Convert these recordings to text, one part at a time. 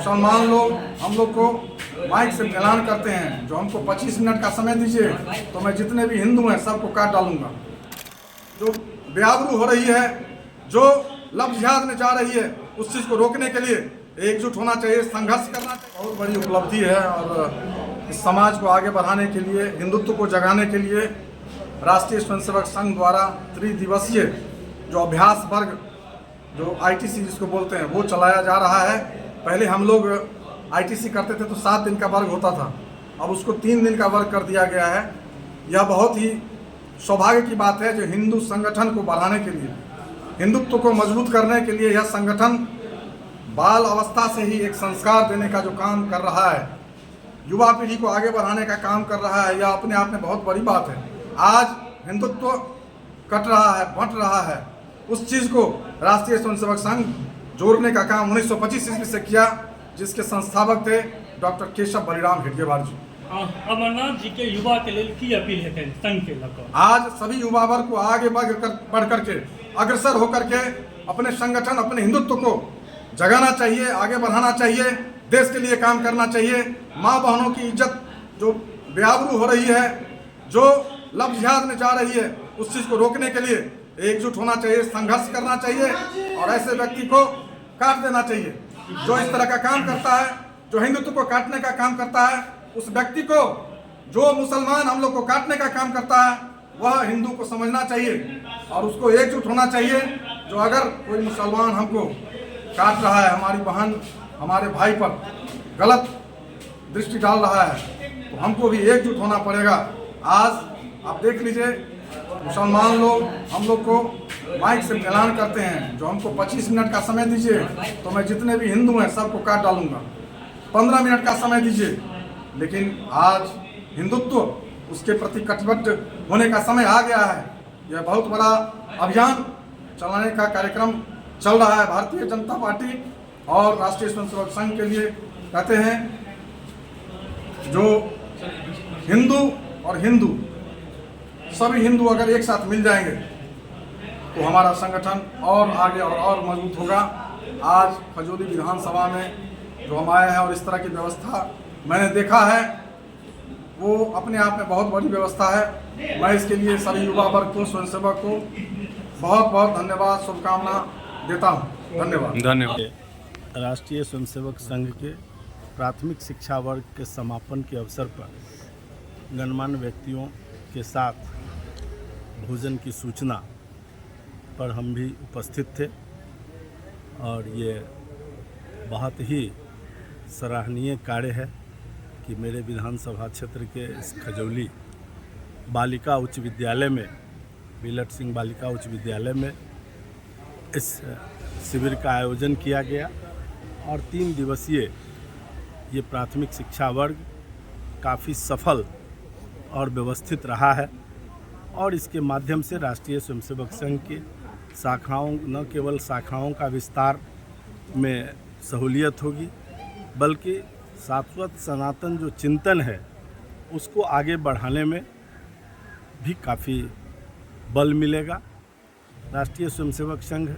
मुसलमान लोग हम लोग को माइक से ऐलान करते हैं, जो हमको 25 मिनट का समय दीजिए तो मैं जितने भी हिंदू हैं सबको काट डालूंगा। जो बेआबरू हो रही है, जो लफ्ज़ जिहाद में जा रही है, उस चीज़ को रोकने के लिए एकजुट होना चाहिए, संघर्ष करना चाहिए। बहुत बड़ी उपलब्धि है और इस समाज को आगे बढ़ाने के लिए, हिंदुत्व को जगाने के लिए राष्ट्रीय स्वयंसेवक संघ द्वारा त्रिदिवसीय जो अभ्यास वर्ग, जो ITC जिसको बोलते हैं, वो चलाया जा रहा है। पहले हम लोग ITC करते थे तो 7 दिन का वर्ग होता था, अब उसको 3 दिन का वर्ग कर दिया गया है। यह बहुत ही सौभाग्य की बात है, जो हिंदू संगठन को बढ़ाने के लिए, हिंदुत्व को मजबूत करने के लिए यह संगठन बाल अवस्था से ही एक संस्कार देने का जो काम कर रहा है, युवा पीढ़ी को आगे बढ़ाने का काम कर रहा है, यह अपने आप में बहुत बड़ी बात है। आज हिंदुत्व कट रहा है, बंट रहा है, उस चीज़ को राष्ट्रीय स्वयंसेवक संघ जोड़ने का काम 1925 ईस्वी से किया, जिसके संस्थापक थे डॉक्टर केशव बलिराम हेडगेवार जी। अमरनाथ जी के युवा के लिए की अपील है संघ के लगा? आज सभी युवा वर्ग को आगे बढ़ करके, अग्रसर होकर के अपने संगठन, अपने हिंदुत्व को जगाना चाहिए, आगे बढ़ाना चाहिए, देश के लिए काम करना चाहिए। माँ बहनों की इज्जत जो बेआबरू हो रही है, जो लफ्ज़ जिहाद में जा रही है, उस चीज़ को रोकने के लिए एकजुट होना चाहिए, संघर्ष करना चाहिए और ऐसे व्यक्ति को काट देना चाहिए जो इस तरह का काम करता है, जो हिंदुत्व को काटने का काम करता है। उस व्यक्ति को, जो मुसलमान हम लोग को काटने का काम करता है, वह हिंदू को समझना चाहिए और उसको एकजुट होना चाहिए। जो अगर कोई मुसलमान हमको काट रहा है, हमारी बहन, हमारे भाई पर गलत दृष्टि डाल रहा है, तो हमको भी एकजुट होना पड़ेगा। आज आप देख लीजिए, मुसलमान लोग हम लोग को माइक से ऐलान करते हैं, जो हमको 25 मिनट का समय दीजिए तो मैं जितने भी हिंदू हैं सबको काट डालूंगा। 15 मिनट का समय दीजिए, लेकिन आज हिंदुत्व, उसके प्रति कटिबद्ध होने का समय आ गया है। यह बहुत बड़ा अभियान चलाने का कार्यक्रम चल रहा है भारतीय जनता पार्टी और राष्ट्रीय स्वयंसेवक संघ के लिए। कहते हैं जो हिंदू और हिंदू, सभी हिंदू अगर एक साथ मिल जाएंगे तो हमारा संगठन और आगे और मजबूत होगा। आज खजूरी विधानसभा में जो हम आए हैं और इस तरह की व्यवस्था मैंने देखा है, वो अपने आप में बहुत बड़ी व्यवस्था है। मैं इसके लिए सभी युवा वर्ग को, स्वयंसेवक को बहुत बहुत धन्यवाद, शुभकामना देता हूँ। धन्यवाद। राष्ट्रीय स्वयंसेवक संघ के प्राथमिक शिक्षा वर्ग के समापन के अवसर पर गणमान्य व्यक्तियों के साथ भोजन की सूचना पर हम भी उपस्थित थे और ये बहुत ही सराहनीय कार्य है कि मेरे विधानसभा क्षेत्र के इस खजौली बालिका उच्च विद्यालय में, बिलट सिंह बालिका उच्च विद्यालय में इस शिविर का आयोजन किया गया और 3 दिवसीय ये प्राथमिक शिक्षा वर्ग काफ़ी सफल और व्यवस्थित रहा है और इसके माध्यम से राष्ट्रीय स्वयंसेवक संघ के शाखाओं, न केवल शाखाओं का विस्तार में सहूलियत होगी, बल्कि शाश्वत सनातन जो चिंतन है उसको आगे बढ़ाने में भी काफ़ी बल मिलेगा। राष्ट्रीय स्वयंसेवक संघ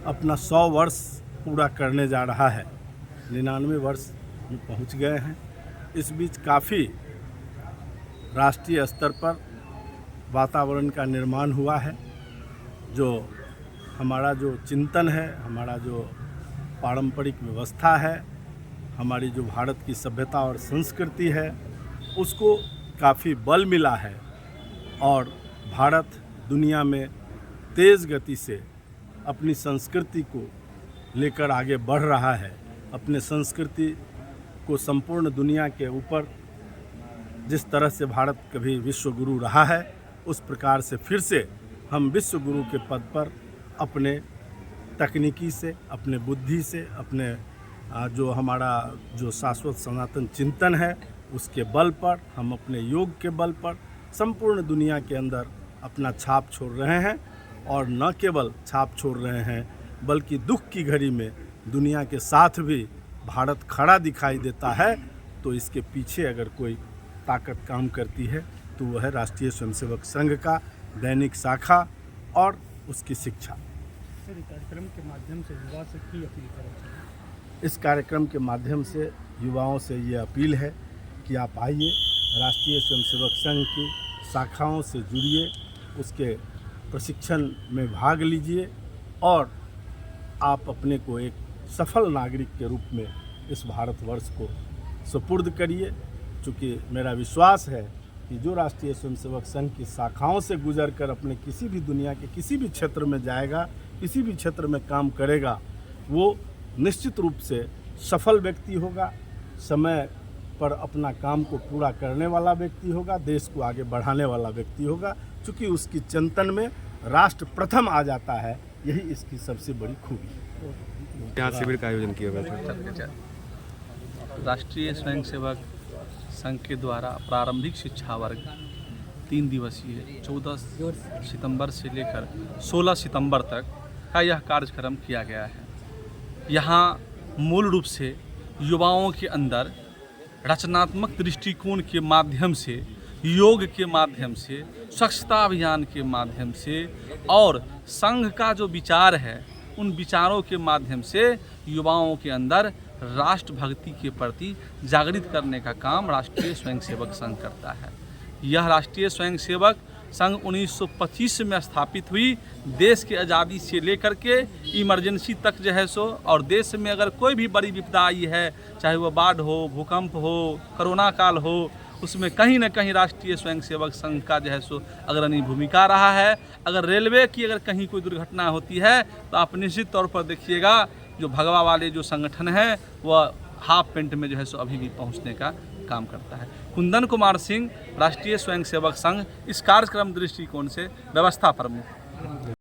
अपना 100 वर्ष पूरा करने जा रहा है, 99 वर्ष में पहुंच गए हैं। इस बीच काफ़ी राष्ट्रीय स्तर पर वातावरण का निर्माण हुआ है। जो हमारा जो चिंतन है, हमारा जो पारंपरिक व्यवस्था है, हमारी जो भारत की सभ्यता और संस्कृति है, उसको काफ़ी बल मिला है और भारत दुनिया में तेज़ गति से अपनी संस्कृति को लेकर आगे बढ़ रहा है। अपने संस्कृति को संपूर्ण दुनिया के ऊपर जिस तरह से भारत कभी विश्व गुरु रहा है, उस प्रकार से फिर से हम विश्व गुरु के पद पर अपने तकनीकी से, अपने बुद्धि से, अपने जो हमारा जो शाश्वत सनातन चिंतन है उसके बल पर, हम अपने योग के बल पर संपूर्ण दुनिया के अंदर अपना छाप छोड़ रहे हैं और न केवल छाप छोड़ रहे हैं बल्कि दुख की घड़ी में दुनिया के साथ भी भारत खड़ा दिखाई देता है। तो इसके पीछे अगर कोई ताकत काम करती है तो वह है राष्ट्रीय स्वयंसेवक संघ का दैनिक शाखा और उसकी शिक्षा। कार्यक्रम के माध्यम से युवा से की अपील करें? इस कार्यक्रम के माध्यम से युवाओं से ये अपील है कि आप आइए, राष्ट्रीय स्वयंसेवक संघ की शाखाओं से जुड़िए, उसके प्रशिक्षण में भाग लीजिए और आप अपने को एक सफल नागरिक के रूप में इस भारतवर्ष को सुपुर्द करिए। चूँकि मेरा विश्वास है कि जो राष्ट्रीय स्वयंसेवक संघ की शाखाओं से गुजरकर अपने किसी भी दुनिया के किसी भी क्षेत्र में जाएगा, किसी भी क्षेत्र में काम करेगा, वो निश्चित रूप से सफल व्यक्ति होगा, समय पर अपना काम को पूरा करने वाला व्यक्ति होगा, देश को आगे बढ़ाने वाला व्यक्ति होगा। चूँकि उसकी चिंतन में राष्ट्र प्रथम आ जाता है, यही इसकी सबसे बड़ी खूबी है। यहाँ शिविर का आयोजन किया गया था। राष्ट्रीय स्वयंसेवक संघ के द्वारा प्रारंभिक शिक्षा वर्ग 3 दिवसीय 14 सितंबर से लेकर 16 सितंबर तक का यह कार्यक्रम किया गया है। यहाँ मूल रूप से युवाओं के अंदर रचनात्मक दृष्टिकोण के माध्यम से, योग के माध्यम से, स्वच्छता अभियान के माध्यम से और संघ का जो विचार है उन विचारों के माध्यम से युवाओं के अंदर राष्ट्रभक्ति के प्रति जागृत करने का काम राष्ट्रीय स्वयंसेवक संघ करता है। यह राष्ट्रीय स्वयंसेवक संघ 1925 में स्थापित हुई। देश की आज़ादी से लेकर के इमरजेंसी तक जो है सो, और देश में अगर कोई भी बड़ी विपदा आई है, चाहे वो बाढ़ हो, भूकंप हो, कोरोना काल हो, उसमें कहीं ना कहीं राष्ट्रीय स्वयंसेवक संघ का जो है सो अग्रणी भूमिका रहा है। अगर रेलवे की अगर कहीं कोई दुर्घटना होती है तो आप निश्चित तौर पर देखिएगा जो भगवा वाले जो संगठन है वह हाफ पेंट में जो है सो अभी भी पहुंचने का काम करता है। कुंदन कुमार सिंह, राष्ट्रीय स्वयंसेवक संघ, इस कार्यक्रम दृष्टिकोण से व्यवस्था प्रमुख।